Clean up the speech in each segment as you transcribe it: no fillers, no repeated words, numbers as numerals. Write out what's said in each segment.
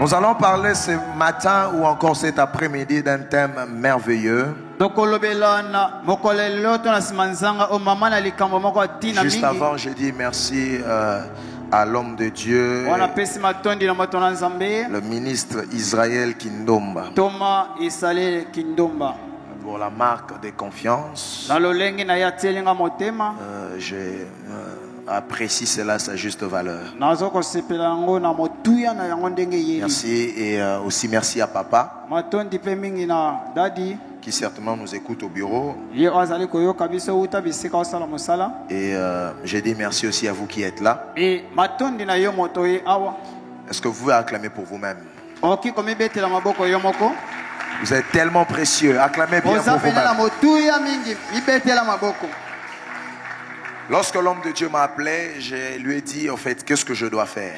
Nous allons parler ce matin ou encore cet après-midi d'un thème merveilleux. Juste avant, j'ai dit merci à l'homme de Dieu, le ministre Israël Kindomba, pour la marque de confiance. Apprécie cela à sa juste valeur. Merci et aussi merci à papa qui certainement nous écoute au bureau. Et j'ai dit merci aussi à vous qui êtes là. Est-ce que vous pouvez acclamer pour vous-même? Vous êtes tellement précieux. Acclamez bien pour vous-même. Lorsque l'homme de Dieu m'a appelé, je lui ai dit en fait qu'est-ce que je dois faire.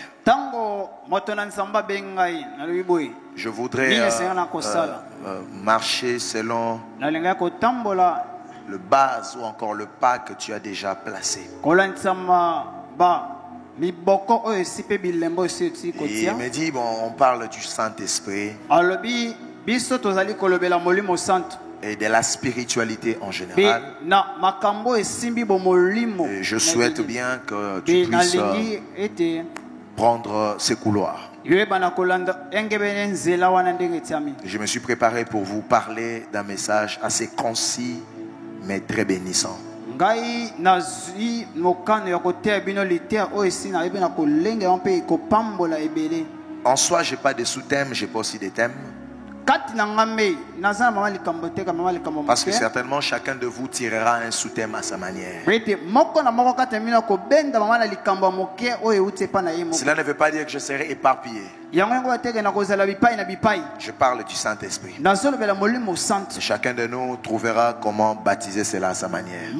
Je voudrais marcher selon le base ou encore le pas que tu as déjà placé. Et il me dit bon, on parle du Saint-Esprit et de la spiritualité en général. Et je souhaite bien que tu puisses prendre ces couloirs. Je me suis préparé pour vous parler d'un message assez concis mais très bénissant. En soi, je n'ai pas de sous-thèmes, j'ai pas aussi des thèmes. Parce que certainement chacun de vous tirera un sous-thème à sa manière. Cela ne veut pas dire que je serai éparpillé. Je parle du Saint-Esprit. Chacun de nous trouvera comment baptiser cela à sa manière.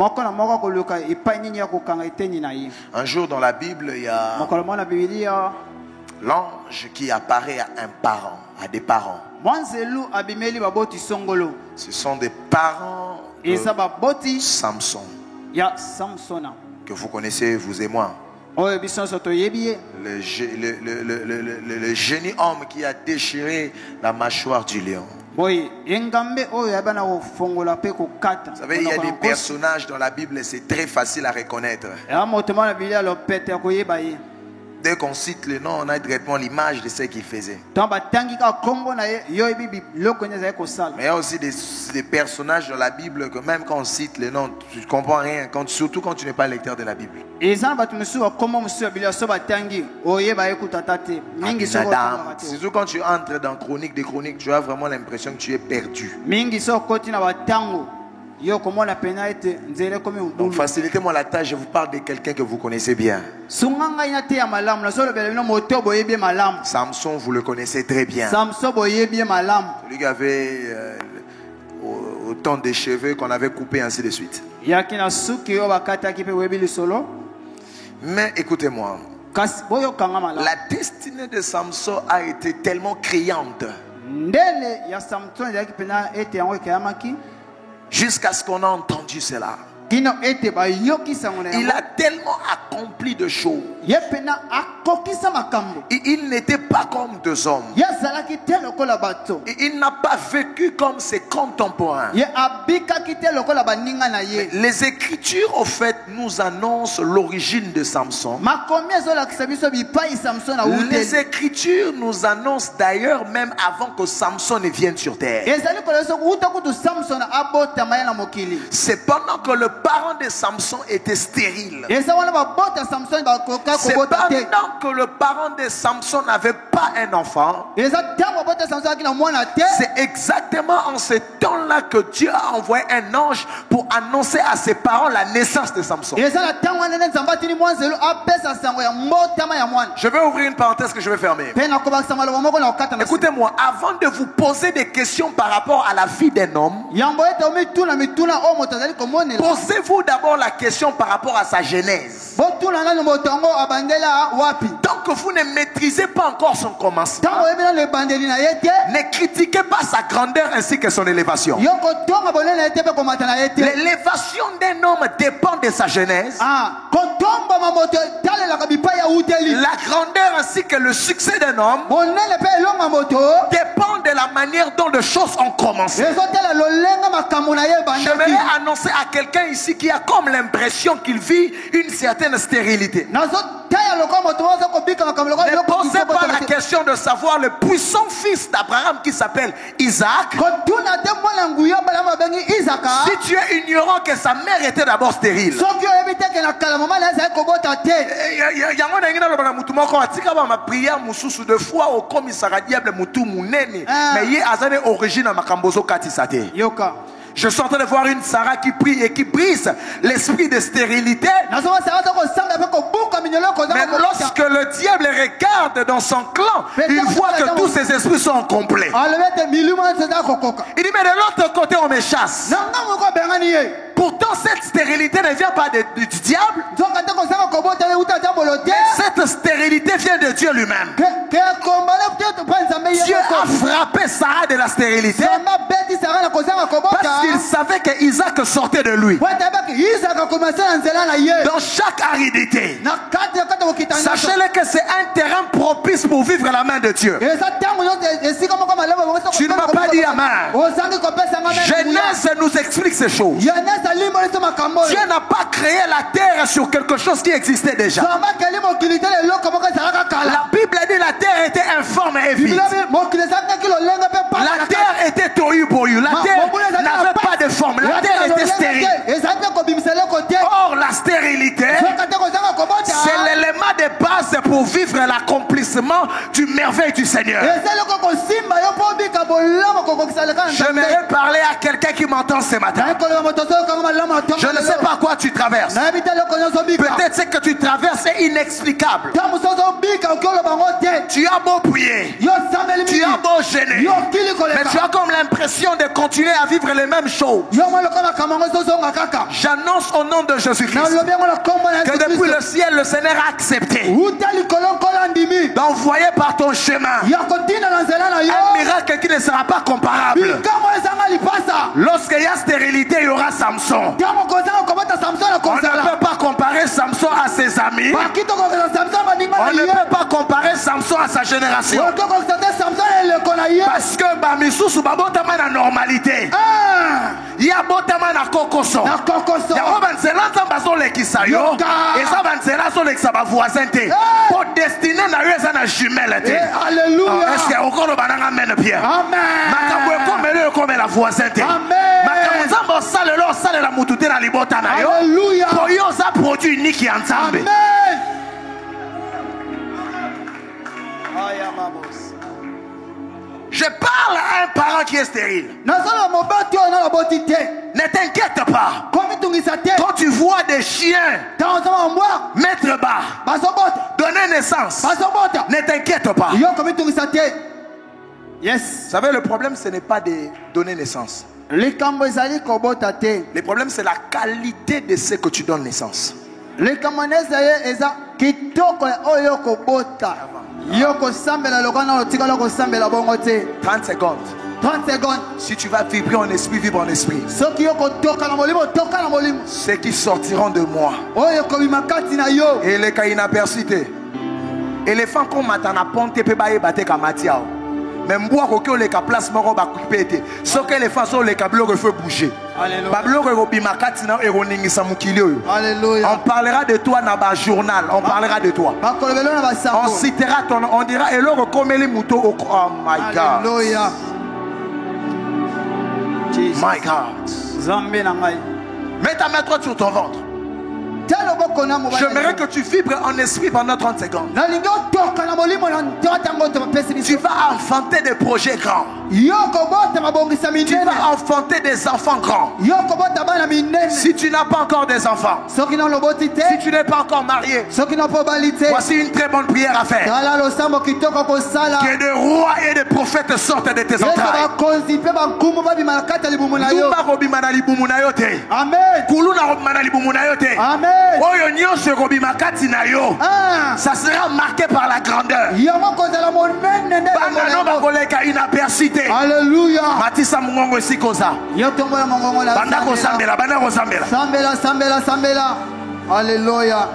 Un jour dans la Bible, il y a l'ange qui apparaît à un parent, à des parents. Ce sont des parents de Samson que vous connaissez, vous et moi. Le génie homme qui a déchiré la mâchoire du lion. Vous savez, il y a des personnages dans la Bible, c'est très facile à reconnaître. Dès qu'on cite le nom, on a directement l'image de ce qu'il faisait. Mais il y a aussi des personnages dans la Bible que même quand on cite le nom, tu ne comprends rien, surtout quand tu n'es pas lecteur de la Bible. Surtout quand tu entres dans Chroniques des Chroniques, tu as vraiment l'impression que tu es perdu. Donc facilitez-moi la tâche, je vous parle de quelqu'un que vous connaissez bien. Samson, vous le connaissez très bien. Celui qui avait autant de cheveux qu'on avait coupés, ainsi de suite. Mais écoutez-moi, la destinée de Samson a été tellement criante jusqu'à ce qu'on a entendu cela. Il a tellement accompli de choses. Il n'était pas comme deux hommes. Il n'a pas vécu comme ses contemporains. Les Écritures, au fait, nous annoncent l'origine de Samson. Les Écritures nous annoncent d'ailleurs même avant que Samson ne vienne sur terre. C'est pendant que le parent de Samson était stérile. C'est pendant que le parent de Samson n'avait pas un enfant. C'est exactement en ce temps-là que Dieu a envoyé un ange pour annoncer à ses parents la naissance de Samson. Je vais ouvrir une parenthèse que je vais fermer. Écoutez-moi, avant de vous poser des questions par rapport à la vie d'un homme, posez-vous d'abord la question par rapport à sa genèse. Tant que vous ne maîtrisez pas encore son commencement, ne critiquez pas sa grandeur ainsi que son élévation. L'élévation d'un homme dépend de sa genèse. La grandeur ainsi que le succès d'un homme dépend de la manière dont les choses ont commencé. J'aimerais annoncer à quelqu'un ici qui a comme l'impression qu'il vit une certaine stérilité. Ne posez pas la question de savoir le puissant fils d'Abraham qui s'appelle Isaac. Si tu es ignorant que sa mère était d'abord stérile. Je suis en train de voir une Sarah qui prie et qui brise l'esprit de stérilité. Mais lorsque le diable regarde dans son clan, il voit que tous ces esprits sont complets. Il dit, mais de l'autre côté, on me chasse. Pourtant, cette stérilité ne vient pas du diable. Cette stérilité vient de Dieu lui-même. Dieu a frappé Sarah de la stérilité parce qu'il savait que Isaac sortait de lui. Dans chaque aridité, sachez-le que c'est un terrain propice pour vivre la main de Dieu. Tu ne m'as pas dit amen. Genèse nous explique ces choses. Dieu n'a pas créé la terre sur quelque chose qui existait déjà. La Bible dit la terre était informe et vide. La terre était tohu bohu. La terre n'avait pas de forme. La terre était stérile. Or, la stérilité, c'est l'élément de base pour vivre l'accomplissement du merveille du Seigneur. J'aimerais parler à quelqu'un qui m'entend ce matin. Je ne sais pas quoi tu traverses. Peut-être ce que tu traverses est inexplicable. Tu as beau prier, tu as beau gêner, mais tu as comme l'impression de continuer à vivre les mêmes choses. J'annonce au nom de Jésus-Christ que depuis le ciel, le Seigneur a accepté d'envoyer par ton chemin un miracle qui ne sera pas comparable. Lorsqu'il y a stérilité, il y aura Samson. On ne peut pas comparer Samson à ses amis. On ne peut pas comparer Samson à sa génération. Parce que Bamisusu babotama na normalité. Il y a botama na kokoso. Ya obanzela nzambazo lekisa yo. Eza banzela so lekisa ba voisin te. Pour destiné na yo eza na jumelle te. Alléluia. Est-ce que okolo bananga amen Pierre? Amen. Makambo ekomele comme la voisin te. Amen. Makambo nzambo salelo salela mutute na libota na yo. Alléluia. Pour yo za produit unique ya nzambe. Amen. Je parle à un parent qui est stérile. Ne t'inquiète pas. Quand tu vois des chiens mettre bas, donner naissance, ne t'inquiète pas. Yes. Vous savez, le problème, ce n'est pas de donner naissance. Le problème, c'est la qualité de ce que tu donnes naissance. 30 secondes. 30 secondes. Si tu vas vibrer en esprit, vibre en esprit. Ceux qui sortiront de moi. Et les cas inapercités. Éléphant comme matana ponte pe baye bate kamatiao. Même bois que les cas place moro ba kupete. Ce que les façons les câbles refait bouger. On parlera de toi dans le journal. On parlera de toi. On citera ton nom. On dira et l'or comme les moutons. Oh my God. Alléluia. My God. Mets ta main droite sur ton ventre. J'aimerais que tu vibres en esprit pendant 30 secondes. Tu vas enfanter des projets grands. Tu vas enfanter des enfants grands. Si tu n'as pas encore des enfants, si tu n'es pas encore marié, voici une très bonne prière à faire. Que des rois et des prophètes sortent de tes entrailles. Amen. Amen. Ça sera marqué par la grandeur. Alléluia. Alléluia.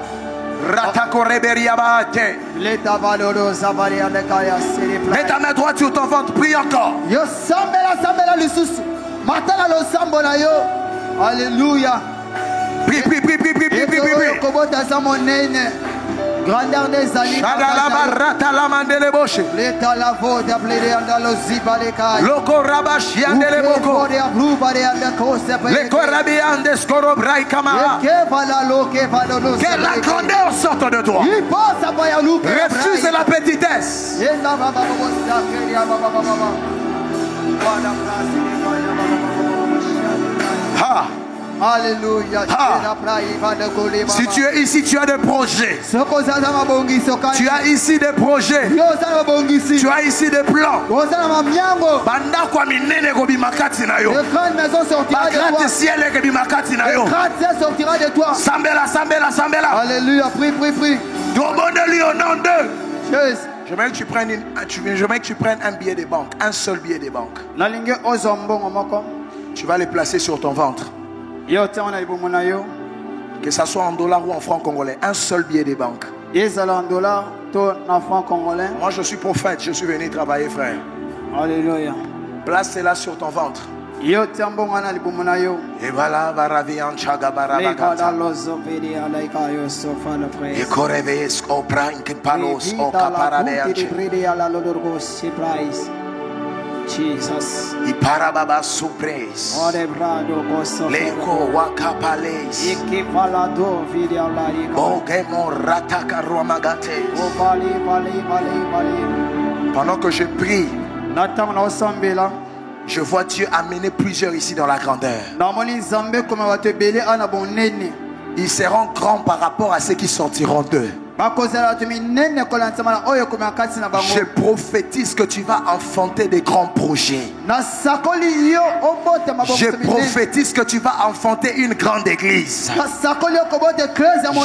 Mets ta main droite sur ton ventre, prie encore. Alléluia. Prie. Grandeur des alliés. Que la grandeur sorte de toi. Refuse la petitesse. Alléluia. Si tu es ici, tu as des projets. Tu as ici des projets. Tu as ici des plans. Alléluia. Prie. Au nom d'eux. J'aimerais que tu prennes un billet de banque, un seul billet de banque. Tu vas les placer sur ton ventre. Que ça soit en dollars ou en francs congolais, un seul billet de banque. Moi je suis prophète, je suis venu travailler, frère. Alléluia. Place cela sur ton ventre. Et voilà, Baravian Chaga Barabakata. Et Koreves, Opra, Inkimpalos, Okaparabeach. Jesus. Iparababa surprise. Leko wakapales. Bogemo rataka romagate. Pendant que je prie, je vois Dieu amener plusieurs ici dans la grandeur. Ils seront grands par rapport à ceux qui sortiront d'eux. Je prophétise que tu vas enfanter des grands projets. Je prophétise que tu vas enfanter une grande église.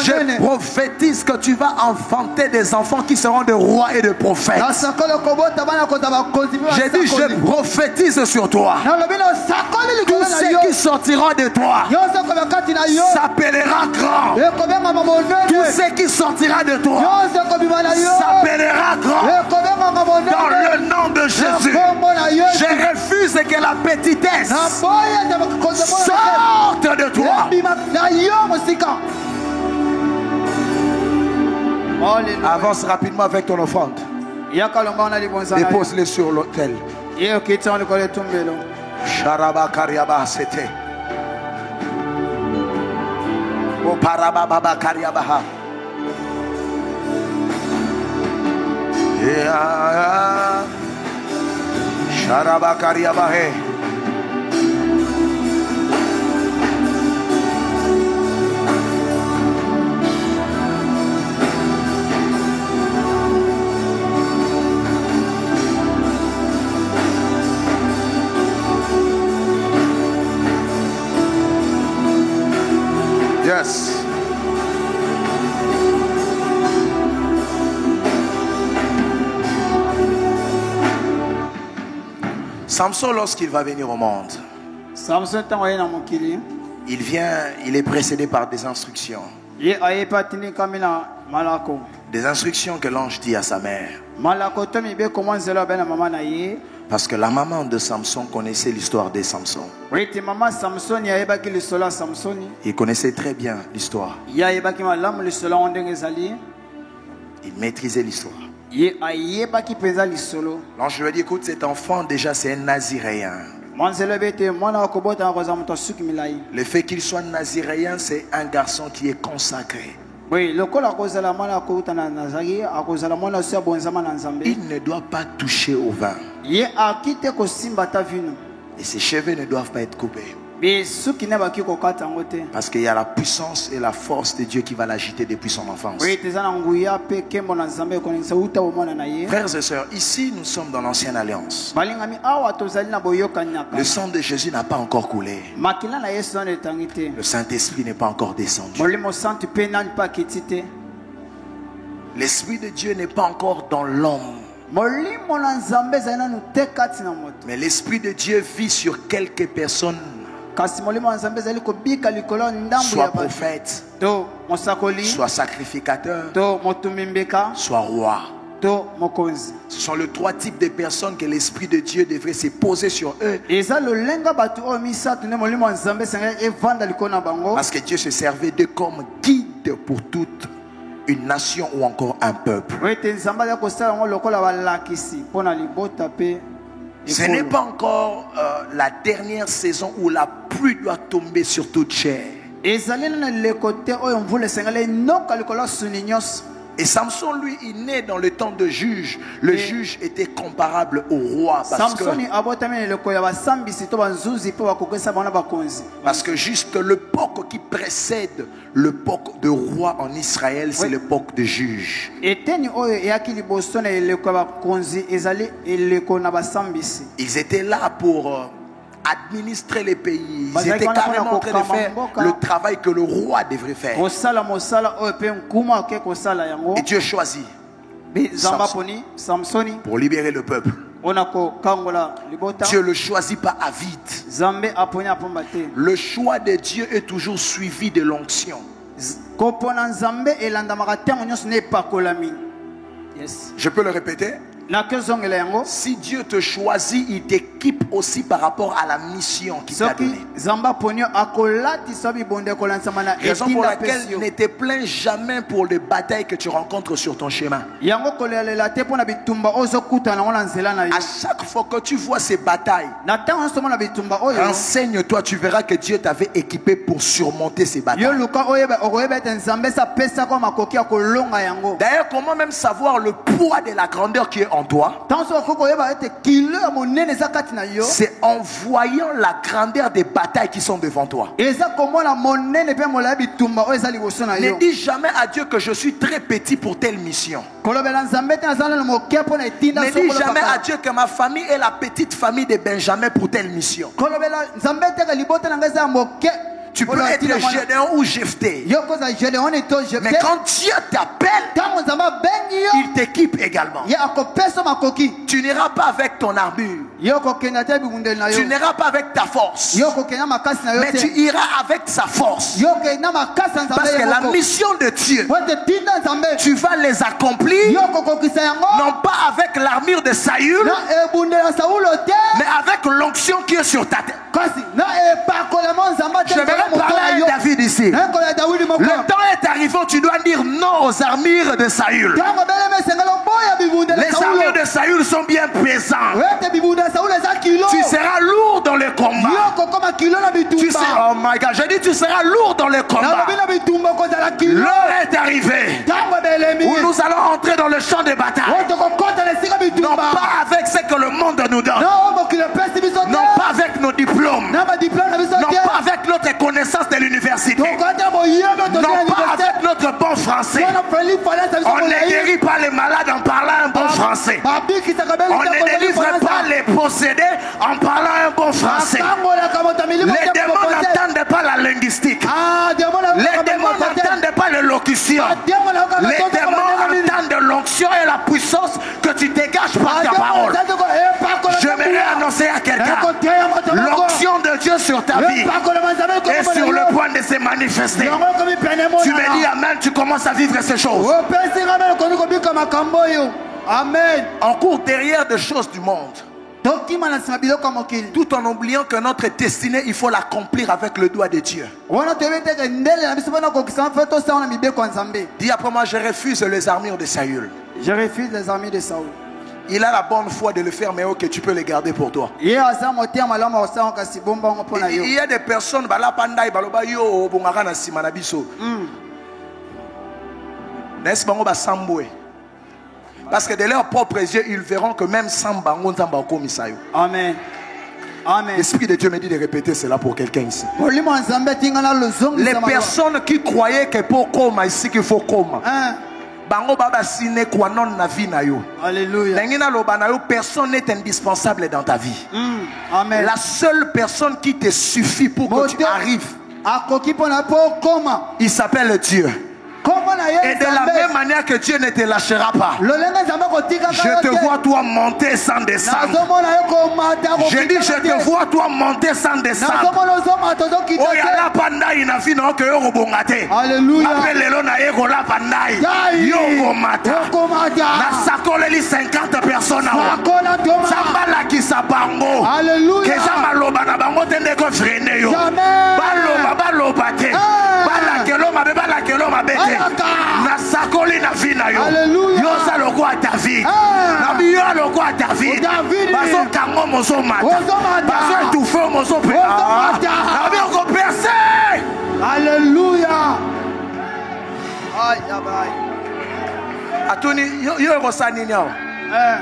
Je prophétise que tu vas enfanter des enfants qui seront de rois et de prophètes. J'ai dit je prophétise sur toi. Tous ceux qui sortiront de toi s'appellera grand. Tous ceux qui sortiront de toi s'appellera grand. Dans le nom de Jésus, je refuse que la petitesse sorte de toi. Avance rapidement avec ton offrande. Dépose-les sur l'autel. Sharaba Kariaba c'était. O Parababa Kariabaha. Sharaba Kariabahe. Yes. Samson, lorsqu'il va venir au monde, il vient, il est précédé par des instructions. Des instructions que l'ange dit à sa mère. Parce que la maman de Samson connaissait l'histoire de Samson. Il connaissait très bien l'histoire. Il maîtrisait l'histoire. L'ange lui a dit, écoute, cet enfant déjà c'est un naziréen. Le fait qu'il soit naziréen, c'est un garçon qui est consacré. Il ne doit pas toucher au vin. Et ses cheveux ne doivent pas être coupés. Parce qu'il y a la puissance et la force de Dieu qui va l'agiter depuis son enfance. Frères et sœurs, ici nous sommes dans l'ancienne alliance. Le sang de Jésus n'a pas encore coulé. Le Saint-Esprit n'est pas encore descendu. L'Esprit de Dieu n'est pas encore dans l'homme. Mais l'Esprit de Dieu vit sur quelques personnes. Soit prophète, soit sacrificateur, soit roi. Ce sont les trois types de personnes que l'Esprit de Dieu devrait se poser sur eux. Parce que Dieu se servait d'eux comme guide pour toute une nation ou encore un peuple. Ce n'est pas encore la dernière saison où la pluie doit tomber sur toute chair. Et Samson, lui, il naît dans le temps de juge. Le juge était comparable au roi. Parce que juste l'époque qui précède l'époque de roi en Israël, c'est l'époque de juge. Ils étaient là pour administrer les pays. Ils étaient carrément en train de faire le travail que le roi devrait faire. Et Dieu choisit Samson pour libérer le peuple. Dieu ne le choisit pas à vide. Le choix de Dieu est toujours suivi de l'onction. Je peux le répéter? Si Dieu te choisit, il t'équipe aussi par rapport à la mission qu'il t'a donnée. Raison pour laquelle ne te plains jamais pour les batailles que tu rencontres sur ton chemin. À chaque fois que tu vois ces batailles, renseigne-toi, tu verras que Dieu t'avait équipé pour surmonter ces batailles. D'ailleurs, comment même savoir le poids de la grandeur qui est en toi? C'est en voyant la grandeur des batailles qui sont devant toi. Ne dis jamais à Dieu que je suis très petit pour telle mission. Ne dis jamais à Dieu que ma famille est la petite famille de Benjamin pour telle mission. Tu peux être Gédéon ou Jephthé. Mais quand Dieu t'appelle, il t'équipe également. Tu n'iras pas avec ton armure. Tu n'iras pas avec ta force. Mais tu iras avec sa force. Parce que la mission de Dieu, tu vas les accomplir non pas avec l'armure de Saül, mais avec l'onction qui est sur ta tête. Je vais parler à David ici. Le temps est arrivé où tu dois dire non aux armures de Saül. Les armures de Saül sont bien pesantes. Tu seras lourd dans le combat. Oh my God, je dis tu seras lourd dans le combat. L'heure est arrivée où nous allons entrer dans le champ de bataille. Non pas avec ce que le monde nous donne. Non pas avec nos diplômes. Non pas avec notre connaissance de l'université. Non pas avec notre bon français. On ne guérit pas les malades en parlant un bon français. On ne délivre pas les possédés en parlant un bon français. Les démons n'entendent pas la linguistique. Les démons n'entendent pas l'élocution. Les démons entendent l'onction et la puissance que tu dégages par ta parole. Je vais annoncer à quelqu'un l'onction de Dieu sur ta vie est sur le point de se manifester. Tu me dis amen, tu commences à vivre ces choses. Amen. On court derrière des choses du monde, tout en oubliant que notre destinée, il faut l'accomplir avec le doigt de Dieu. Dis après moi, je refuse les armures de Saül. Je refuse les armures de Saül. Il a la bonne foi de le faire, mais ok, tu peux le garder pour toi. Il y a des personnes, parce que de leurs propres yeux, ils verront que même sans bango, Amen. L'Esprit de Dieu me dit de répéter cela pour quelqu'un ici. Les personnes qui croyaient que pour coma ici qu'il faut coma. Bango baba sine kwa non na vie na yo. Alléluia. Personne n'est indispensable dans ta vie. Amen. La seule personne qui te suffit pour que tu arrives, il s'appelle Dieu. Et de la même manière que Dieu ne te lâchera pas. Je te vois toi monter sans descendre. Je dis je te vois toi monter sans descendre. Oyala pandai na fino ke yo bongate. Alléluia. Appelelo na ego la pandai. Yo mata. Na sakoleli 50 personnes. Sambala ki sabango. Alléluia. Keza maloba na bango tende ko freiner yo. Baloba te. Bala kelo mabe bala kelo mabe. Na sakoli na vie na yo. Yo sa loko a ta vie. Na bi yo loko a ta vie. Baso kango mozo mata. Baso étouffé mozo pe. Na bi ko percer. Alléluia. Atoni yo rosani nyao.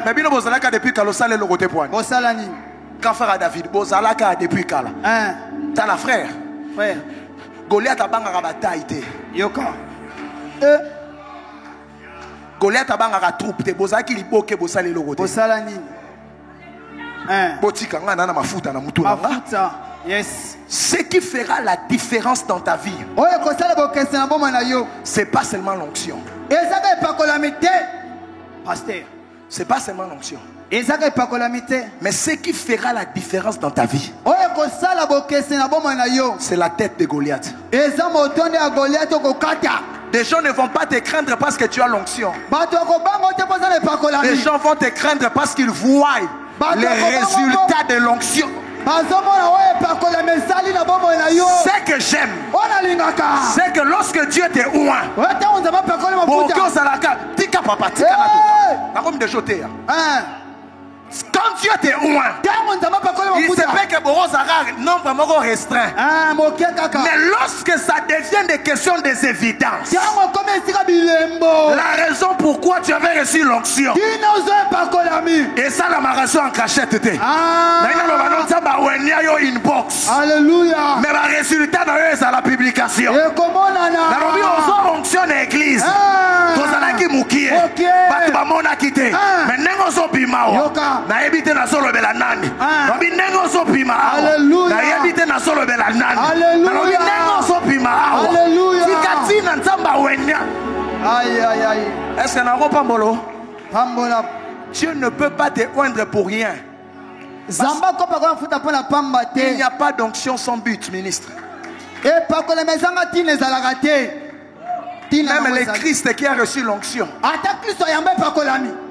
Mais bino bozalaka depuis kalosale le côté point. Bosalani. Quand frère David bozalaka depuis kala. T'as la frère. Frère. Goliath a bangaka bataille te. Yoka. Goliath a bangaka troupe te. Bozaki liboke bosale le côté. Bosalani. Botika nga na mafuta na mutu na nga. Mafuta. Yes. Ce qui fera la différence dans ta vie, c'est pas seulement l'onction. C'est pas seulement l'onction. Mais ce qui fera la différence dans ta vie, c'est la tête de Goliath. Des gens ne vont pas te craindre parce que tu as l'onction. Les gens vont te craindre parce qu'ils voient les résultats de l'onction. Ce que j'aime, c'est que lorsque Dieu te oint, quand Dieu te oint, il se fait que Boros a un nombre restreint. Mais lorsque ça devient des questions des évidences, la raison pourquoi tu avais reçu l'onction, et ça la raison en cachette, Alléluia. mais le résultat c'est la publication. Onction l'église. Na ebite na solo bela nani. Robi nengo so pima. Alléluia. Na ebite na solo bela nani. Alléluia. Robi nengo so pima. Alléluia. Tikati na nzamba wenya. Aïe aïe aïe. Est-ce que na pambolo? Pambola. Dieu ne peut pas te oindre pour rien. Zamba ko pa futa pona pamba te. Il n'y a pas d'onction sans but, ministre. Et pas que les maisons tine ezalaka te. Même le Christ qui a reçu l'onction.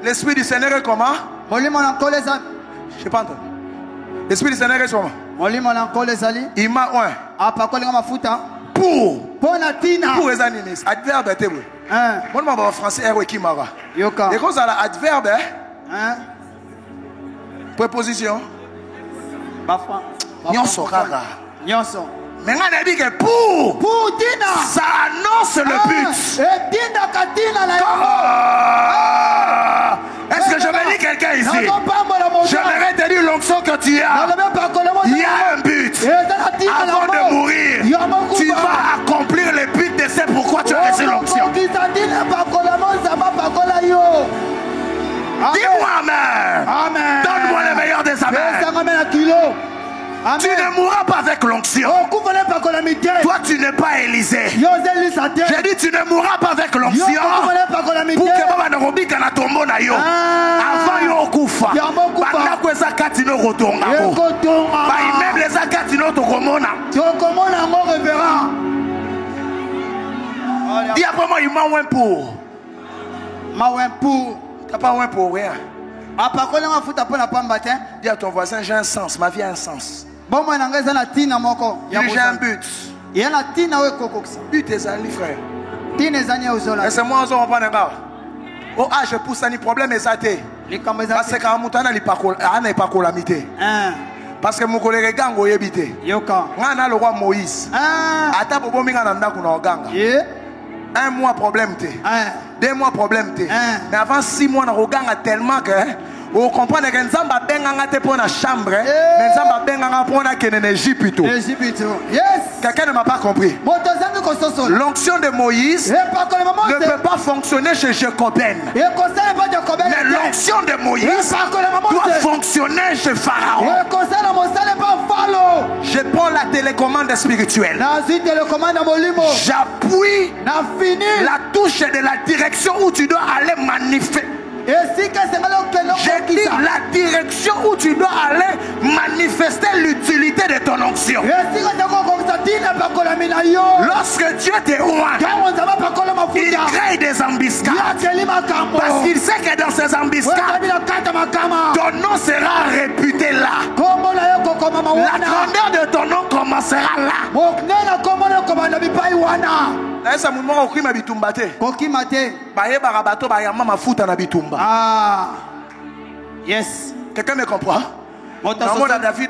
L'Esprit du Seigneur est comment? Je n'ai pas entendu. L'Esprit du Seigneur est comment? Il m'a oint. Pour les animés. Adverbe est bon. Moi, je suis français. Et quand ça a adverbe, préposition. Nyonso rara. Nyonso. Mais on a dit que pour Tina, ça annonce le but. Est-ce que je vais dire quelqu'un ici? J'aimerais te dire l'onction que tu as. Il y a un but. Avant de mourir, tu vas accomplir le but de ce pourquoi tu as reçu l'onction. Dis-moi amen. Donne-moi le meilleur des amens. Tu ne mourras pas avec l'onction. Toi, tu n'es pas Élisée. J'ai dit, tu ne mourras pas avec l'onction. Pour que Baba Narobika na tombo na yo. Avant yo kufa. Banda kweza katino rotonga. Ba même les akatino to komona. Dis après moi, il m'a ouin pour. T'as pas ouin pour rien. Dis à ton voisin, j'ai un sens. Ma vie a un sens. J'ai un but. But est ali frère. Et c'est moi qui vais pas. Oh ah, je pousse un problème et ça t'est. Parce que quand on n'a pas colamité. Parce que mon collègue gango yebité. Ngana le roi Moïse. Ata bobo minga nanda kuna oganga. 1 mois problème t'es. 2 mois problème t'es. Mais avant 6 mois na oganga tellement que Vous comprenez que Nzamba benganga te pour la chambre, mais Nzamba benganga pour la kene Égypte. Yes. Quelqu'un ne m'a pas compris. L'onction de Moïse ne peut pas fonctionner chez Jacobin. Mais l'onction de Moïse doit fonctionner chez Pharaon. Je prends la télécommande spirituelle. J'appuie la touche de la direction où tu dois aller manifester. J'ai dit la direction où tu dois aller manifester l'utilité de ton onction. Lorsque Dieu te oint, il crée des embuscades. Parce qu'il sait que dans ces embuscades, ton nom sera réputé là. La grandeur de ton nom commencera là. Ah, yes. Quelqu'un me comprend? David,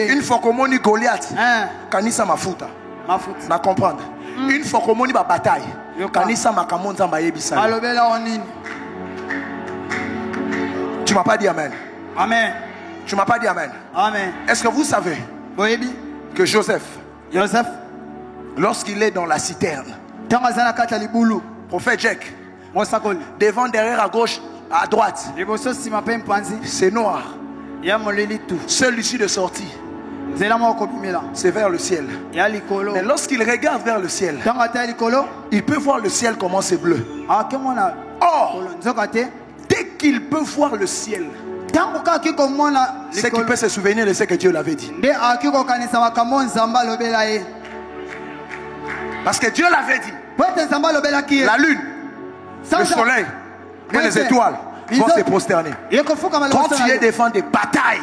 une fois qu'on moni Goliath, kanisa mafuta. Na comprendre. Une fois qu'on moni ba bataille, kanisa makamonza mbayebisa. Tu m'as pas dit amen. Amen. Tu m'as pas dit amen. Amen. Est-ce que vous savez que Joseph, lorsqu'il est dans la citerne, prophète Jacques, devant, derrière, à gauche, à droite, c'est noir. Seule issue de sortie, c'est vers le ciel. Mais lorsqu'il regarde vers le ciel, il peut voir le ciel comment c'est bleu. Or, dès qu'il peut voir le ciel, c'est qu'il peut se souvenir de ce que Dieu l'avait dit. Parce que Dieu l'avait dit. La lune, le soleil et les étoiles vont se prosterner. Quand tu es devant des batailles,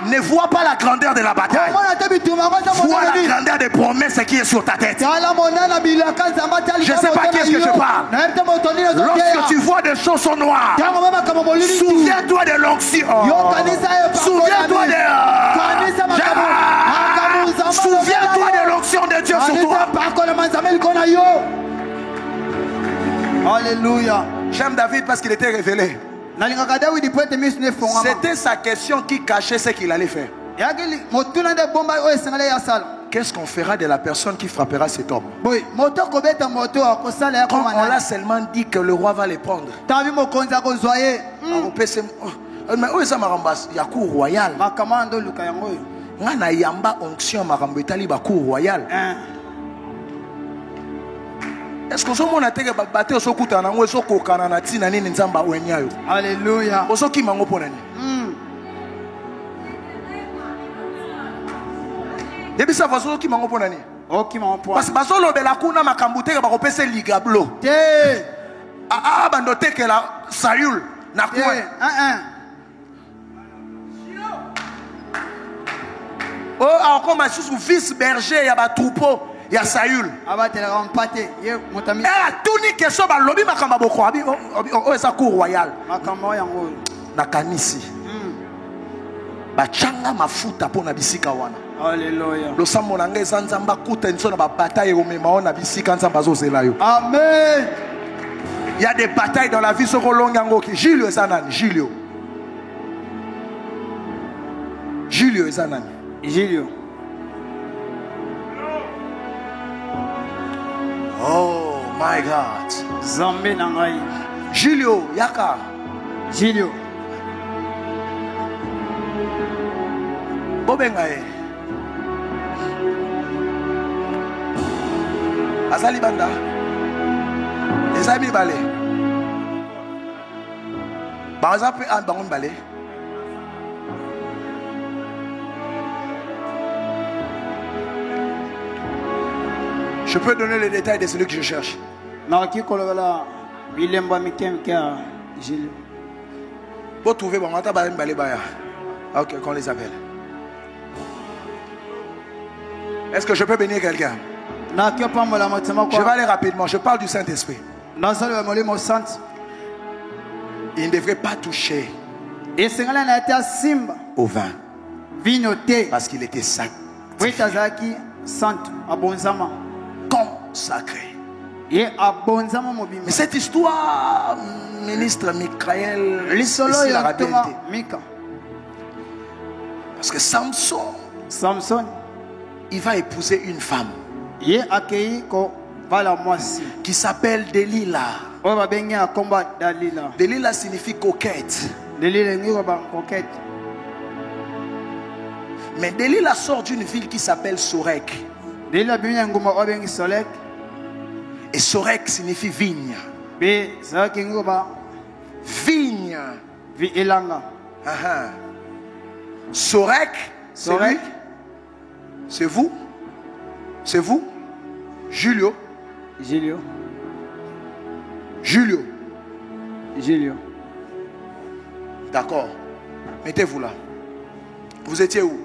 ne vois pas la grandeur de la bataille. Vois la grandeur des promesses qui est sur ta tête. Je ne sais pas qui est-ce que je parle. Lorsque tu vois des choses en noir, souviens-toi de l'onction. Souviens-toi de... Souviens-toi de l'onction de Dieu sur toi. Alléluia. J'aime David parce qu'il était révélé. C'était sa question qui cachait ce qu'il allait faire. Qu'est-ce qu'on fera de la personne qui frappera cet homme? Quand on l'a seulement dit que le roi va les prendre. Mais où est ça marambas? Il y a cour royal. Il y a onction marambetali ba cour royal. Est-ce que vous avez dit que vous avez dit alléluia. Depuis ça, vous avez dit parce que vous avez dit que vice berger, il y a un troupeau. Il y a Saül. Elle a tout dit que ça va lobby makamba boko abi o esa cour royal. Na kanisi. Ba changa mafuta pona bisika wana. Alléluia. Lo sambo na ngeza nzamba kuta nsona ba bataille o mema na bisika nzamba zozela yo. Amen. Il y a des batailles dans la vie soko longango ki Julio Zanani, Julio. Julio Zanani. Julio. Oh my God. Zambe nangai. Julio Yaka. Julio. Bobengae. Azali banda. Ezami balé. Bazape an bangun balé. Je peux donner les détails de celui que je cherche. Pour trouver bon, ok, qu'on les appelle. Est-ce que je peux bénir quelqu'un? Je vais aller rapidement. Je parle du Saint-Esprit. Il ne devrait pas toucher au vin parce qu'il était sacré. Consacré. Mais cette histoire, ministre Michael, c'est la réalité. Parce que Samson, il va épouser une femme qui s'appelle Delilah. Delilah signifie coquette. Mais Delilah sort d'une ville qui s'appelle Sorek. Et Sorek signifie vigne. Vigne. Sorek, c'est vous. C'est vous. Julio. D'accord. Mettez-vous là. Vous étiez où?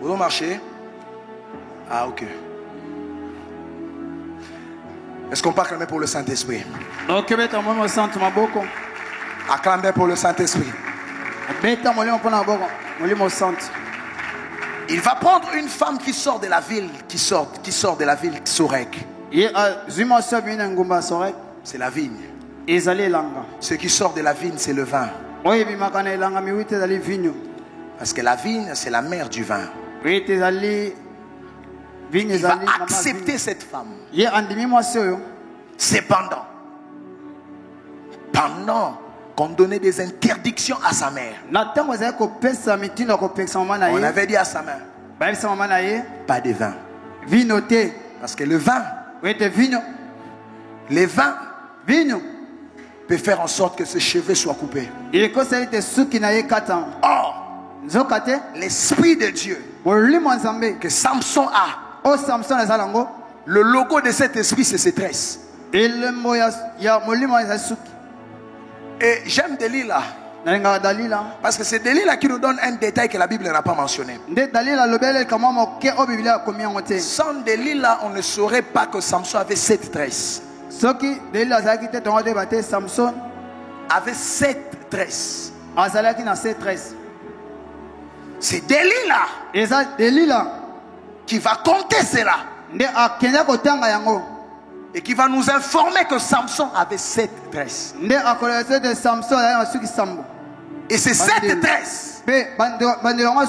Vous marchez? Ah, ok. Est-ce qu'on peut acclamer pour le Saint-Esprit? Acclamer pour le Saint-Esprit. Il va prendre une femme qui sort de la ville, qui sort de la ville Sorek. C'est la vigne. Ce qui sort de la vigne, c'est le vin. Parce que la vigne, c'est la mère du vin. Il va accepter cette femme. Cependant, pendant qu'on donnait des interdictions à sa mère, on avait dit à sa mère, pas de vin. Parce que le vin peut faire en sorte que ses cheveux soient coupés. Or, l'Esprit de Dieu que Samson a, le logo de cet esprit, c'est ses tresses. Et j'aime Delilah. Parce que c'est Delilah qui nous donne un détail que la Bible n'a pas mentionné. Sans Delilah, on ne saurait pas que Samson avait 7 tresses. Avait 7 tresses. C'est Delilah qui va compter cela. Et qui va nous informer que Samson avait 7 tresses. Et ces 7 tresses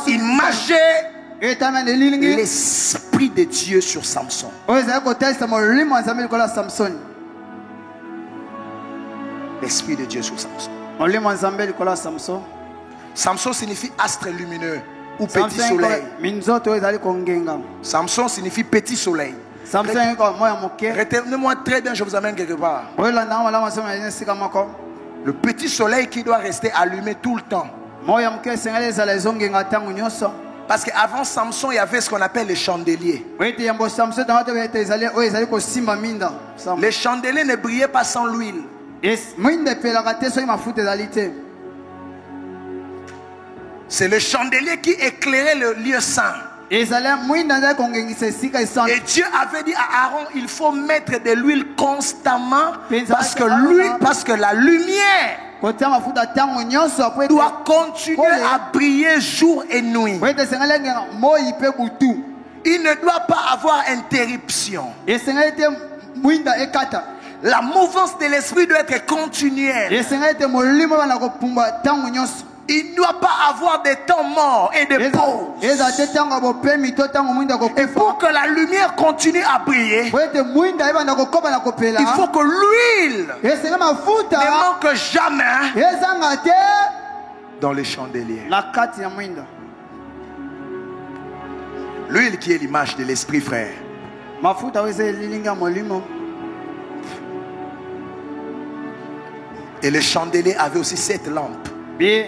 imageaient l'Esprit de Dieu sur Samson. L'Esprit de Dieu sur Samson. Samson signifie astre lumineux ou petit soleil. Samson signifie petit soleil. Retenez-moi très bien, je vous amène quelque part. Le petit soleil qui doit rester allumé tout le temps. Parce qu'avant Samson, il y avait ce qu'on appelle les chandeliers. Les chandeliers ne brillaient pas sans l'huile. C'est le chandelier qui éclairait le lieu saint. Et Dieu avait dit à Aaron, il faut mettre de l'huile constamment parce que la lumière doit continuer à briller jour et nuit. Il ne doit pas avoir interruption. La mouvance de l'esprit doit être continuelle. Il ne doit pas avoir de temps mort et de pause. Et pour que la lumière continue à briller, il faut que l'huile ne manque jamais dans les chandeliers. L'huile qui est l'image de l'esprit, frère. Et les chandeliers avaient aussi 7 lampes. Je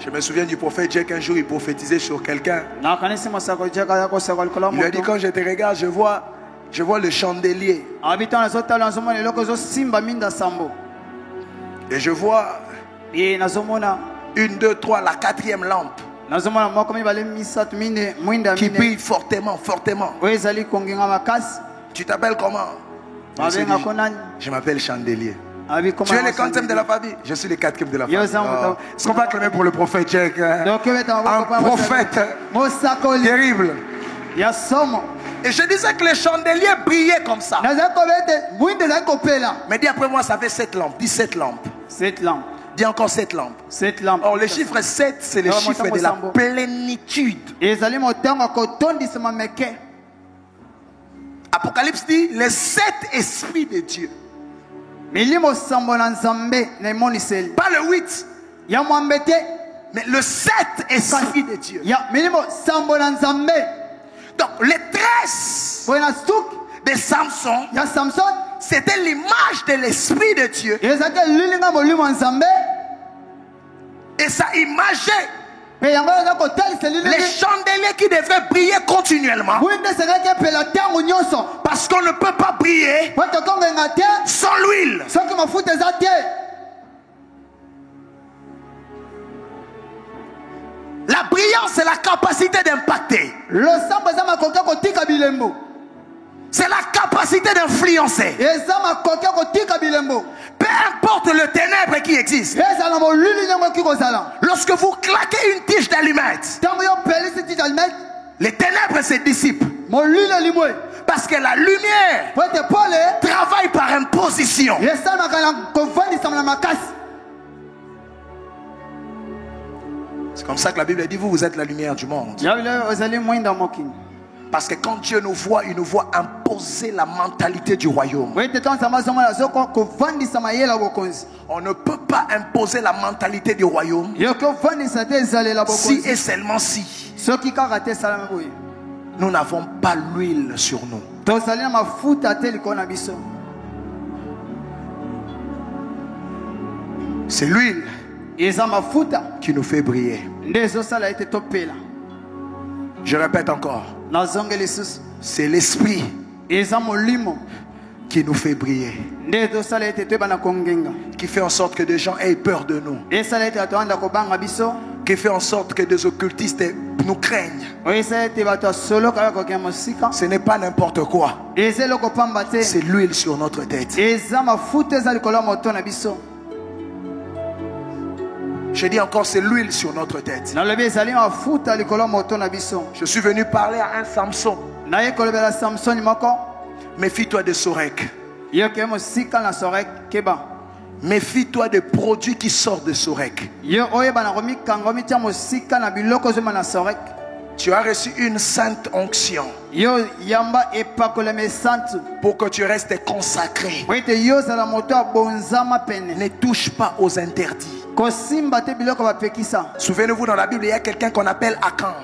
me souviens du prophète Jack, un jour il prophétisait sur quelqu'un. Il lui a dit, quand je te regarde, je vois le chandelier. Et je vois 1, 2, 3, la 4e lampe qui brille fortement. Tu t'appelles comment? Je m'appelle Chandelier. Tu es le 4e de la famille? Je suis le 4e de la famille. Est-ce qu'on va acclamer pour le prophète Jack? Un prophète terrible. Et je disais que les chandeliers brillaient comme ça. Mais dis après moi, ça fait 7 lampes. Dis 7 lampes. 7 lampes. Dis encore 7 lampes. 7 lampes. Or, le chiffre 7, c'est le chiffre de la plénitude. Apocalypse dit les 7 esprits de Dieu. Pas le 8. Mais le 7 esprits de Dieu. Donc les tresses de Samson, c'était l'image de l'esprit de Dieu. Et ça imageait les chandeliers qui devraient briller continuellement. Parce qu'on ne peut pas briller sans l'huile. La brillance, c'est la capacité d'impacter. C'est la capacité d'influencer. Peu importe le ténèbre qui existe. Lorsque vous claquez une tige d'allumette, les ténèbres se dissipent. Parce que la lumière travaille par imposition. C'est comme ça que la Bible dit, vous êtes la lumière du monde. Parce que quand Dieu nous voit, il nous voit imposer la mentalité du royaume. On ne peut pas imposer la mentalité du royaume si et seulement si nous n'avons pas l'huile sur nous. C'est l'huile qui nous fait briller. Je répète encore. C'est l'esprit qui nous fait briller. Qui fait en sorte que des gens aient peur de nous. Qui fait en sorte que des occultistes nous craignent. Ce n'est pas n'importe quoi. C'est l'huile sur notre tête. Je dis encore, c'est l'huile sur notre tête. Je suis venu parler à un Samson. Méfie-toi de Sorek. Méfie-toi des produits qui sortent de Sorek. Tu as reçu une sainte onction pour que tu restes consacré. Ne touche pas aux interdits. Souvenez-vous, dans la Bible, il y a quelqu'un qu'on appelle Akan.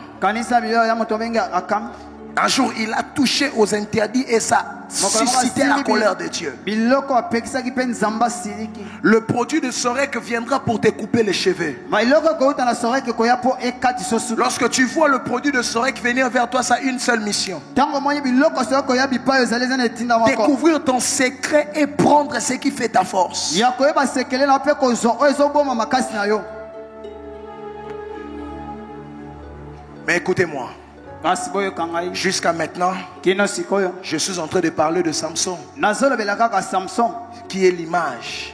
Un jour, il a touché aux interdits et ça suscitait la colère de Dieu. Le produit de Sorek viendra pour te couper les cheveux. Lorsque tu vois le produit de Sorek venir vers toi, ça a une seule mission. Découvrir ton secret et prendre ce qui fait ta force. Mais écoutez-moi. Jusqu'à maintenant, je suis en train de parler de Samson, qui est l'image,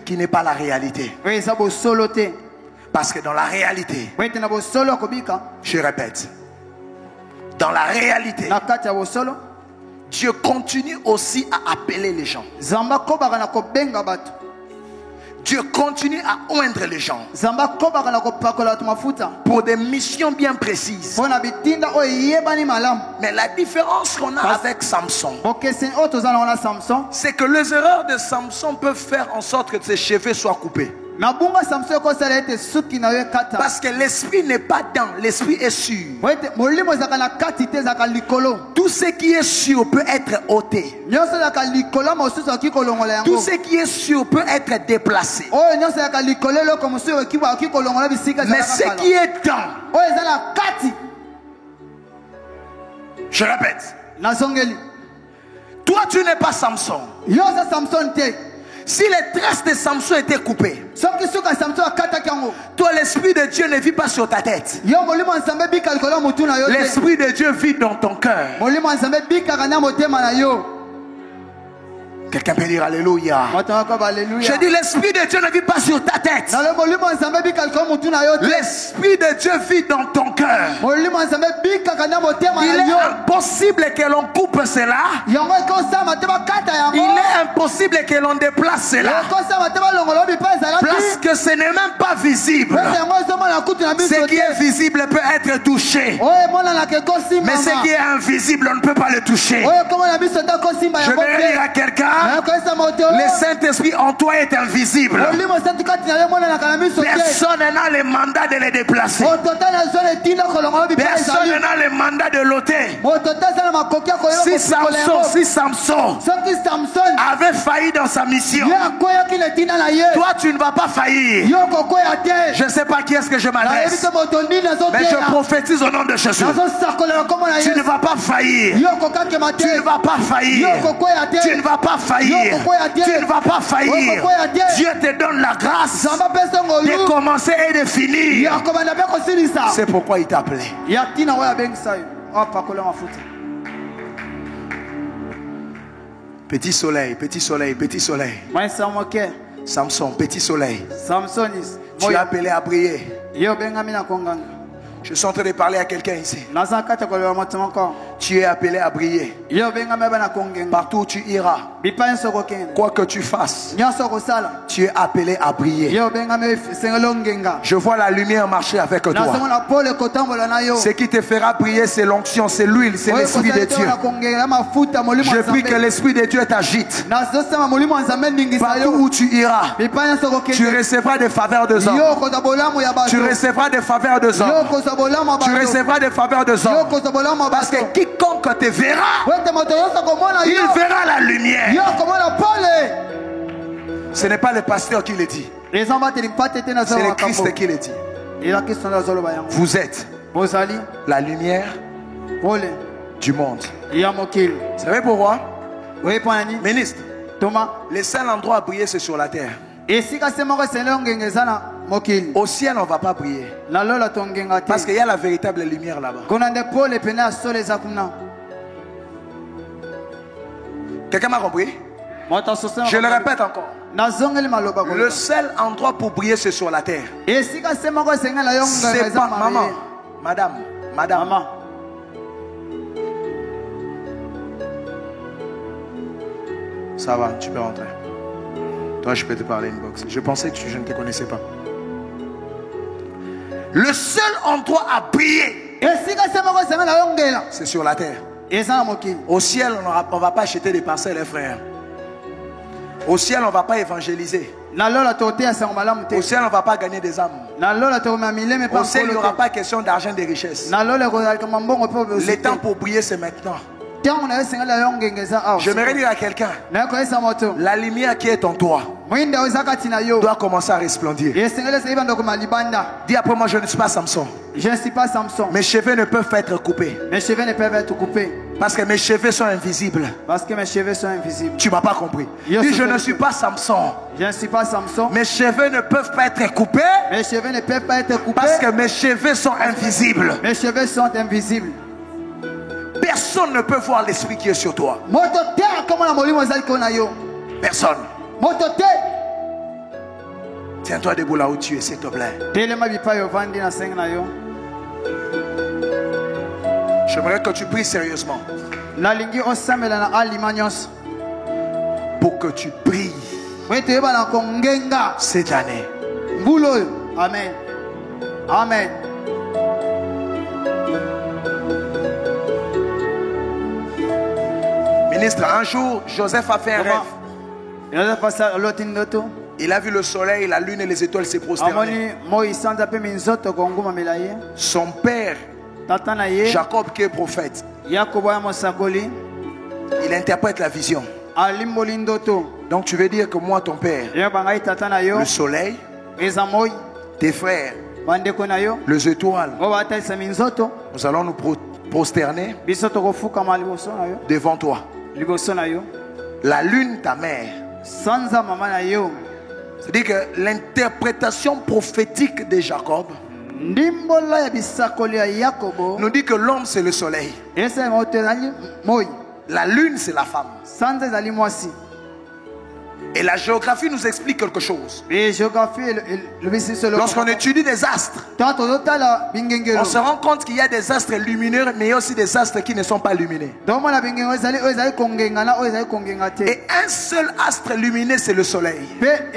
qui n'est pas la réalité. Parce que dans la réalité, je répète, dans la réalité, Dieu continue aussi à appeler les gens. Dieu continue à oindre les gens pour des missions bien précises. Mais la différence qu'on a avec Samson, c'est que les erreurs de Samson peuvent faire en sorte que ses cheveux soient coupés. Parce que l'esprit n'est pas dans, l'esprit est sûr. Tout ce qui est sûr peut être ôté. Tout ce qui est sûr peut être déplacé. Mais ce qui est dans, je répète, toi tu n'es pas Samson. Si les tresses de Samson étaient coupées, toi l'esprit de Dieu ne vit pas sur ta tête. L'esprit de Dieu vit dans ton cœur. Quelqu'un peut dire Alléluia. Je dis l'Esprit de Dieu ne vit pas sur ta tête. L'Esprit de Dieu vit dans ton cœur. Il est impossible que l'on coupe cela. Il est impossible que l'on déplace cela. Parce que ce n'est même pas visible. Ce qui est visible peut être touché. Mais ce qui est invisible, on ne peut pas le toucher. Je vais dire à quelqu'un, le Saint-Esprit en toi est invisible. Personne n'a le mandat de le déplacer. Personne n'a le mandat de l'ôter. Si Samson avait failli dans sa mission, toi tu ne vas pas faillir. Je ne sais pas qui est-ce que je m'adresse, mais je prophétise au nom de Jésus. Tu ne vas pas faillir. Tu ne vas pas faillir. Tu ne vas pas faillir. Tu ne vas pas faillir. Dieu te donne la grâce de commencer et de finir. C'est pourquoi il t'a appelé. Petit soleil, petit soleil, petit soleil. Samson, petit soleil. Tu es appelé à briller. Je suis en train de parler à quelqu'un ici. Tu es appelé à briller. Partout où tu iras, quoi que tu fasses, tu es appelé à briller. Je vois la lumière marcher avec toi. Ce qui te fera briller, c'est l'onction, c'est l'huile, c'est l'Esprit de Dieu. Je prie que l'Esprit de Dieu t'agite. Partout où tu iras, tu recevras des faveurs de hommes. Tu recevras des faveurs de hommes. Tu recevras des faveurs de hommes. Parce que quiconque te verra, il verra la lumière. Ce n'est pas le pasteur qui le dit, c'est le Christ qui le dit. Vous êtes la lumière du monde. Vous savez pourquoi? Ministre, le seul endroit à briller, c'est sur la terre. Au ciel, on ne va pas briller. Parce qu'il y a la véritable lumière là-bas. Quelqu'un m'a compris? Je le répète encore. Le seul endroit pour briller, c'est sur la terre. C'est pas maman, madame. Ça va, tu peux rentrer. Toi, je peux te parler inbox. Je pensais que je ne te connaissais pas. Le seul endroit à briller, c'est sur la terre. Au ciel, on ne va pas acheter des parcelles, les frères. Au ciel, on ne va pas évangéliser. Au ciel, on ne va pas gagner des âmes. Au ciel, il n'y aura pas question d'argent et de richesse. Le temps pour briller, c'est maintenant. J'aimerais dire à quelqu'un, la lumière qui est en toi doit commencer à resplendir. Dis après moi, je ne suis pas Samson. Mes cheveux ne peuvent pas être coupés. Parce que mes cheveux sont invisibles. Tu ne m'as pas compris. Dis, je ne suis pas Samson. Mes cheveux ne peuvent pas être coupés. Parce que mes cheveux sont invisibles. Personne ne peut voir l'esprit qui est sur toi. Personne. Tiens-toi debout là où tu es, s'il te plaît. J'aimerais que tu pries sérieusement. Pour que tu brilles cette année. Amen. Amen. Ministre, un jour, Joseph a fait un rêve. Il a vu le soleil, la lune et les étoiles se prosterner. Son père, Jacob, qui est prophète, il interprète la vision. Donc tu veux dire que moi, ton père, le soleil, tes frères, les étoiles, nous allons nous prosterner devant toi. La lune, ta mère. C'est-à-dire que l'interprétation prophétique de Jacob nous dit que l'homme c'est le soleil. La lune c'est la femme. Et la géographie nous explique quelque chose. Lorsqu'on étudie des astres, on se rend compte qu'il y a des astres lumineux, mais il y a aussi des astres qui ne sont pas lumineux. Et un seul astre lumineux, c'est le soleil. Mais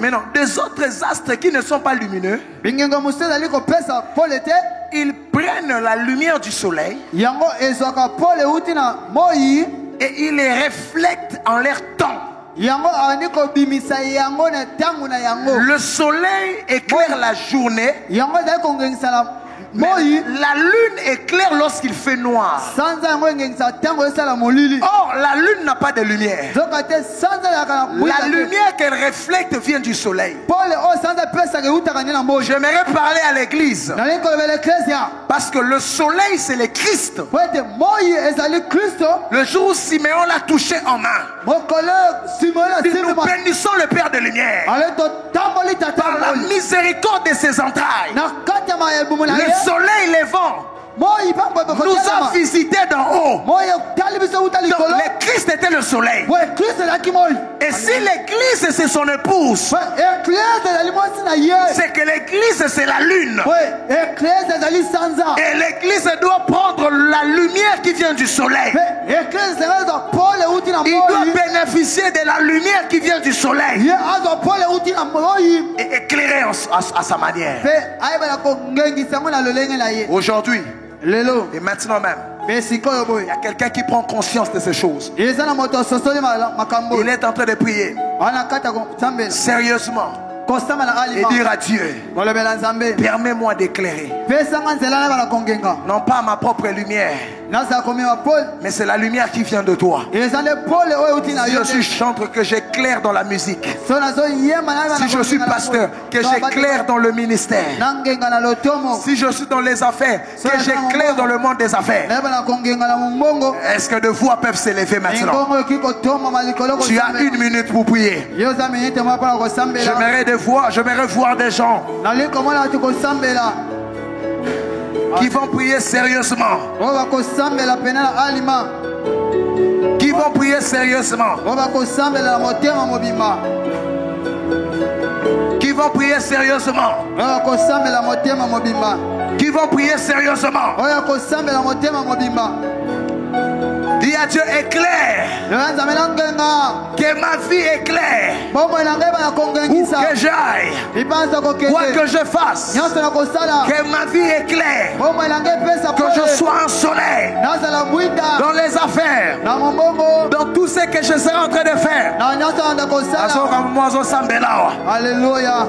non, des autres astres qui ne sont pas lumineux, ils prennent la lumière du soleil et ils les reflètent en leur temps. Le soleil éclaire la journée, mais la lune éclaire lorsqu'il fait noir. Or, la lune n'a pas de lumière. La lumière qu'elle reflète vient du soleil. J'aimerais parler à l'église, parce que le soleil, c'est le Christ. Le jour où Simeon l'a touché en main, nous bénissons le Père de lumière. Par la miséricorde de ses entrailles, le soleil levant nous a visités d'en haut. Donc le Christ était le soleil. Et si l'église c'est son épouse, c'est que l'église c'est la lune. Et l'église doit prendre la lumière qui vient du soleil. Il doit bénéficier de la lumière qui vient du soleil et éclairer à sa manière. Aujourd'hui et maintenant même, il y a quelqu'un qui prend conscience de ces choses. Il est en train de prier sérieusement et dire à Dieu, permets-moi d'éclairer, non pas ma propre lumière, mais c'est la lumière qui vient de toi. Si je suis chanteur, que j'éclaire dans la musique. Si je suis pasteur, que j'éclaire dans le ministère. Si je suis dans les affaires, que j'éclaire dans le monde des affaires. Est-ce que deux voix peuvent s'élever maintenant? Tu as 1 minute pour prier. J'aimerais voir des gens qui vont prier sérieusement. Qui vont prier sérieusement. Qui vont prier sérieusement. Qui vont prier sérieusement. Dis à Dieu, éclaire. Que ma vie éclaire. Où que j'aille, quoi que je fasse, que ma vie éclaire. Que je sois un soleil dans les affaires, dans tout ce que je serai en train de faire. Alléluia.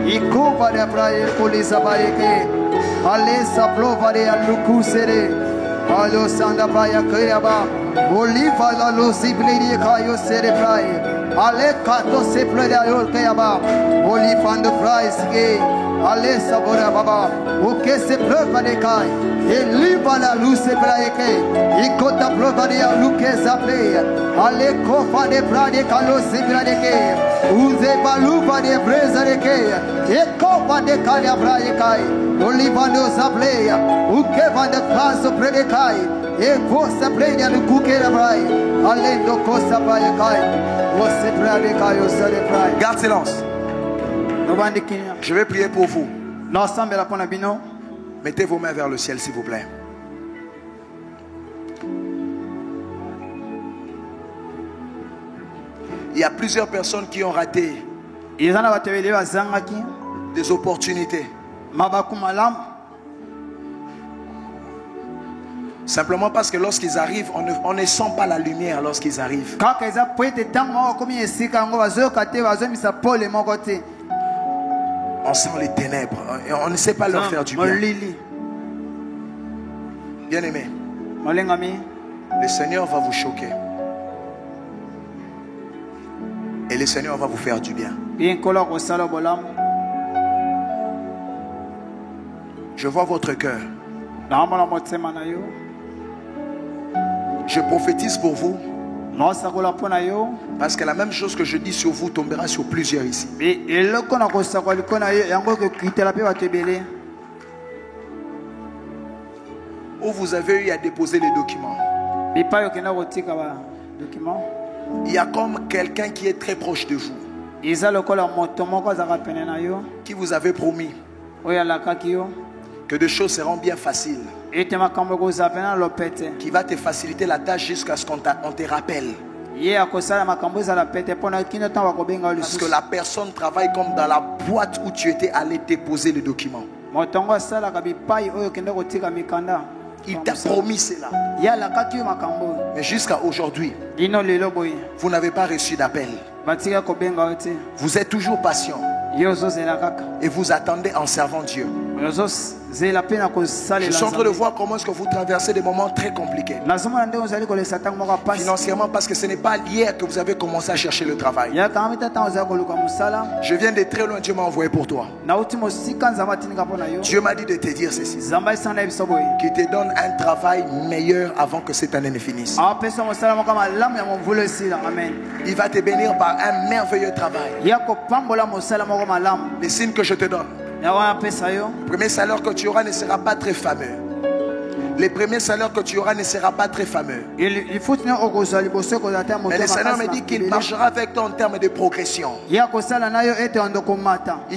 Ikuba de prayer kulisa bareke alesa plovare alukusere alo sanda baya kayaba oliva la lusibliri kayo sere prayer ale kato se prayer ayo kayaba olifando prayer sige ale sabora baba oke se plovare kai eliva la luce prayer ke ikota plovare aluke zaple ale kofa de prayer kalo sibrade ke uze baluva de brezare ke ekopa de kalia prayer kai olivando zaple uke vande kaso prayer kai e vosa prayer no kukera prayer alendo kosa prayer kai você prayer kai o sere prayer. Garde silence. Je vais prier pour vous. Mettez vos mains vers le ciel, s'il vous plaît. Il y a plusieurs personnes qui ont raté des opportunités. Simplement parce que lorsqu'ils arrivent, on ne sent pas la lumière lorsqu'ils arrivent. On sent les ténèbres et on ne sait pas leur faire du bien. Bien aimé, le Seigneur va vous choquer. Et le Seigneur va vous faire du bien. Je vois votre cœur. Je prophétise pour vous. Parce que la même chose que je dis sur vous tombera sur plusieurs ici. où vous avez eu à déposer les documents. Il y a comme quelqu'un qui est très proche de vous, qui vous avait promis que des choses seront bien faciles, qui va te faciliter la tâche jusqu'à ce qu'on te rappelle. Parce que la personne travaille comme dans la boîte où tu étais allé déposer le document. Il t'a promis cela. Mais jusqu'à aujourd'hui, vous n'avez pas reçu d'appel. Vous êtes toujours patient. Et vous attendez en servant Dieu. Je suis en train de voir comment est-ce que vous traversez des moments très compliqués. Financièrement, parce que ce n'est pas hier que vous avez commencé à chercher le travail. Je viens de très loin, Dieu m'a envoyé pour toi. Dieu m'a dit de te dire ceci, qu'il te donne un travail meilleur avant que cette année ne finisse. Il va te bénir par un merveilleux travail. Les signes que je te donne, le premier salaire que tu auras ne sera pas très fameux. Les premiers salaires que tu auras ne sera pas très fameux. Mais le Seigneur me dit qu'il marchera avec toi en termes de progression. Il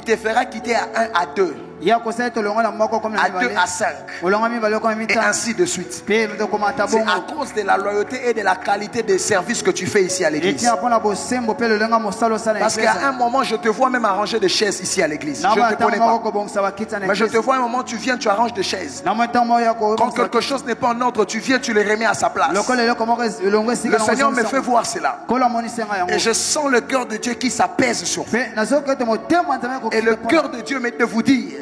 te fera quitter à 1 à 2. À 2 à 5 et ainsi de suite. C'est à cause de la loyauté et de la qualité des services que tu fais ici à l'église. Parce qu'à un moment je te vois même arranger des chaises ici à l'église. Je ne te connais pas, mais je te vois à un moment, tu viens, tu arranges des chaises. Quand quelque chose n'est pas en ordre, tu viens, tu les remets à sa place. Le Seigneur me fait voir cela. Et je sens le cœur de Dieu qui s'apaise sur vous. Et le cœur de Dieu me de vous dire,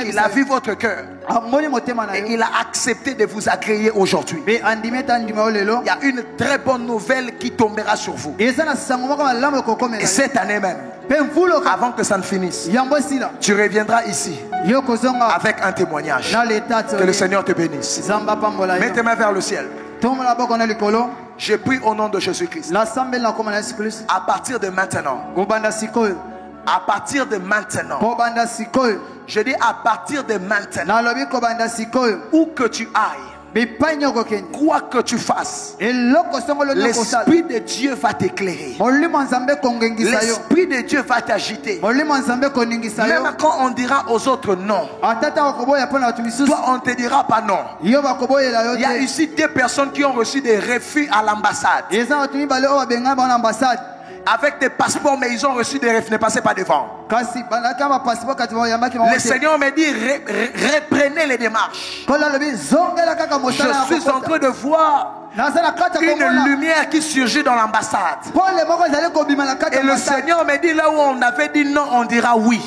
il a vu votre cœur et il a accepté de vous accueillir aujourd'hui. Il y a une très bonne nouvelle qui tombera sur vous. Et cette année même, avant que ça ne finisse, tu reviendras ici avec un témoignage. Que le Seigneur te bénisse. Mets tes mains vers le ciel. Je prie au nom de Jésus-Christ. À partir de maintenant, à partir de maintenant, je dis à partir de maintenant, où que tu ailles, quoi que tu fasses, l'Esprit de Dieu va t'éclairer. L'Esprit de Dieu va t'agiter. Même quand on dira aux autres non, toi on ne te dira pas non. Il y a ici des personnes qui ont reçu des refus à l'ambassade. Avec des passeports, mais ils ont reçu des refus. Ne passez pas devant. Le Seigneur me dit reprenez les démarches. Je suis en train de voir une lumière qui surgit dans l'ambassade. Et le Seigneur me dit là où on avait dit non, on dira oui.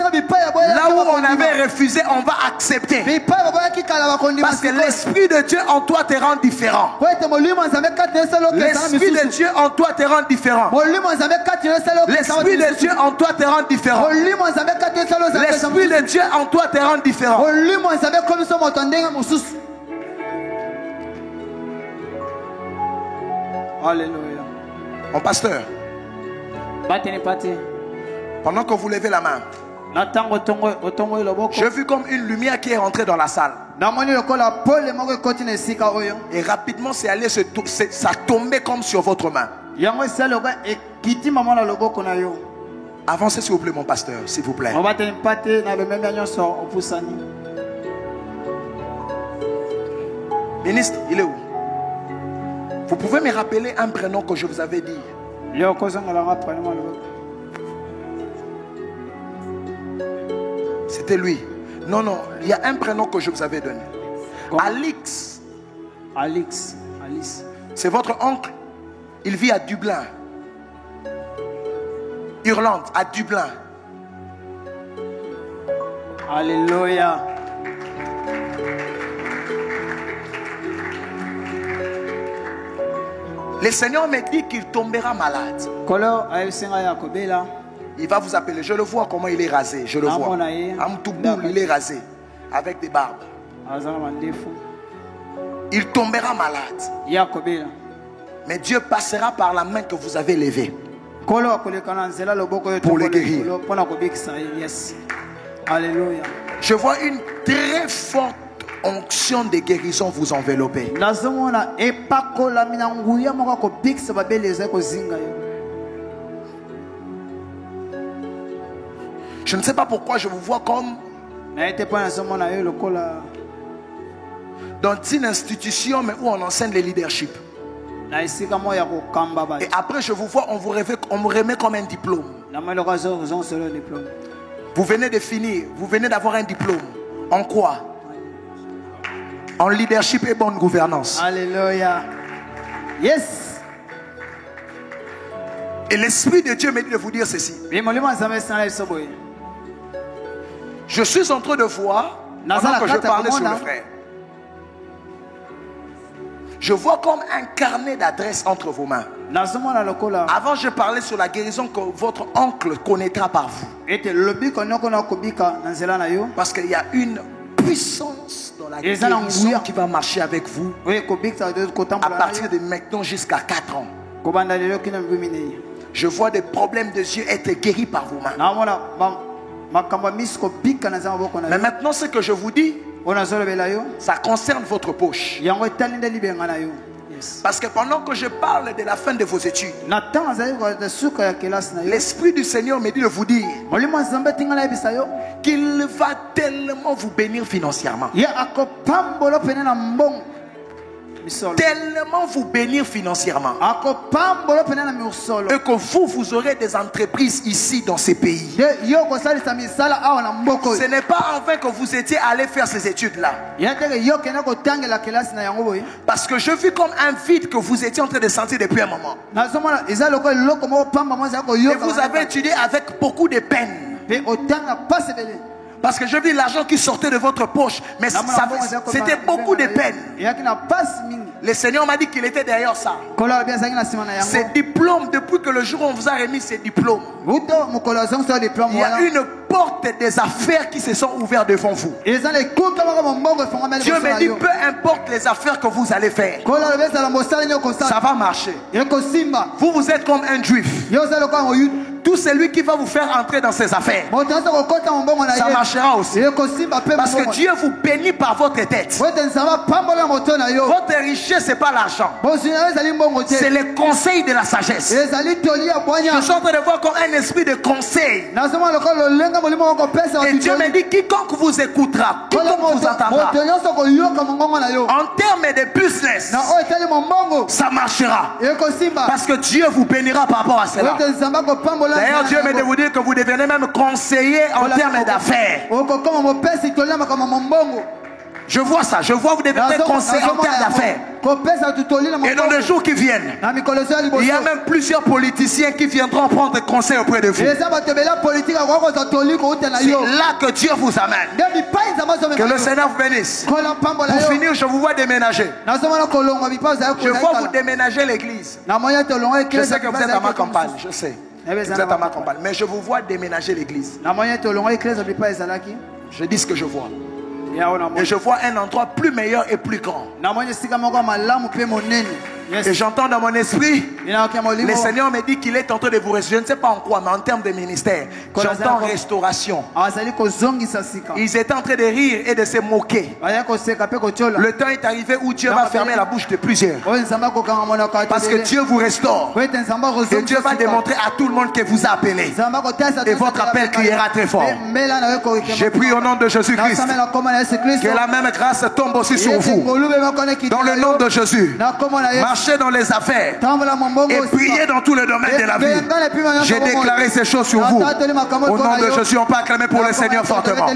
Là où on avait refusé, on va accepter. Parce que l'Esprit de Dieu en toi te rend différent. L'Esprit de Dieu en toi te rend différent. L'Esprit de Dieu en toi te rend différent. L'Esprit de Dieu en toi te rend différent. Alléluia. Mon pasteur, pendant que vous levez la main, j'ai vu comme une lumière qui est rentrée dans la salle. Et rapidement, c'est allé ça tombait comme sur votre main. Avancez s'il vous plaît, mon pasteur, s'il vous plaît. Ministre, il est où? Vous pouvez me rappeler un prénom que je vous avais dit? C'était lui. Non, non, il y a un prénom que je vous avais donné. Alix. Alice. C'est votre oncle. Il vit à Dublin. Irlande, à Dublin. Alléluia. Le Seigneur me dit qu'il tombera malade. Il va vous appeler. Je le vois comment il est rasé. Je le vois. Amtouboul, il est rasé. Avec des barbes. Il tombera malade. Mais Dieu passera par la main que vous avez levée pour le guérir. Alléluia. Je vois une très forte onction de guérison vous envelopper. Je ne sais pas pourquoi je vous vois comme dans une institution mais où on enseigne le leadership. Et après je vous vois, on me remet comme un diplôme. Vous venez de finir, vous venez d'avoir un diplôme. En quoi? En leadership et bonne gouvernance. Alléluia. Yes. Et l'Esprit de Dieu me dit de vous dire ceci. Je suis en train de voir, pendant que je parlais sur le frère, je vois comme un carnet d'adresses entre vos mains. Avant, je parlais sur la guérison que votre oncle connaîtra par vous. Parce qu'il y a une puissance dans la guérison qui va marcher avec vous à partir de maintenant jusqu'à 4 ans. Je vois des problèmes de yeux être guéris par vos mains. Mais maintenant, ce que je vous dis, ça concerne votre poche. Parce que pendant que je parle de la fin de vos études, l'Esprit du Seigneur me dit de vous dire qu'il va tellement vous bénir financièrement. Tellement vous bénir financièrement. Et que vous aurez des entreprises ici dans ces pays. Ce n'est pas en vain que vous étiez allé faire ces études-là. Parce que je vis comme un vide que vous étiez en train de sentir depuis un moment. Et vous avez étudié avec beaucoup de peine. Parce que je vis l'argent qui sortait de votre poche. Mais c'était beaucoup de peine. Le Seigneur m'a dit qu'il était derrière ça. Ces diplômes, depuis que le jour où on vous a remis ces diplômes, il y a une porte des affaires qui se sont ouvertes devant vous. Dieu me dit, peu importe les affaires que vous allez faire, ça va marcher. Vous êtes comme un juif. Tout celui qui va vous faire entrer dans ses affaires, ça marchera aussi. Parce que Dieu vous bénit par votre tête. Votre richesse, ce n'est pas l'argent. C'est le conseil de la sagesse. Je suis en train de voir comme un esprit de conseil. Et Dieu me dit, quiconque vous écoutera, quiconque vous entendra, en termes de business, ça marchera. Parce que Dieu vous bénira par rapport à cela. D'ailleurs, Dieu me dit de vous dire que vous devenez même conseiller en termes d'affaires. Je vois ça, je vois vous devenez conseiller en termes d'affaires. Et dans les jours qui viennent, il y a même plusieurs politiciens qui viendront prendre conseil auprès de vous. C'est là que Dieu vous amène. Que le Seigneur vous bénisse. Pour finir, je vous vois déménager. Je vois vous déménager l'église. Je sais que vous êtes à ma campagne, je sais. Vous êtes à ma campagne, mais je vous vois déménager l'église. Je dis ce que je vois. Et je vois un endroit plus meilleur et plus grand. Et j'entends dans mon esprit, le Seigneur me dit qu'il est en train de vous restaurer. Je ne sais pas en quoi, mais en termes de ministère, j'entends restauration. Ils étaient en train de rire et de se moquer. Le temps est arrivé où Dieu va fermer la bouche de plusieurs. Parce que Dieu vous restaure. Et Dieu va démontrer à tout le monde que vous a appelé. Et votre appel criera très fort. J'ai pris au nom de Jésus-Christ que la même grâce tombe aussi sur vous. Dans le nom de Jésus. Marchez dans les affaires et priez dans tous les domaines de la vie. J'ai déclaré ces choses sur vous. Au nom de Jésus, on peut acclamer pour le Seigneur fortement.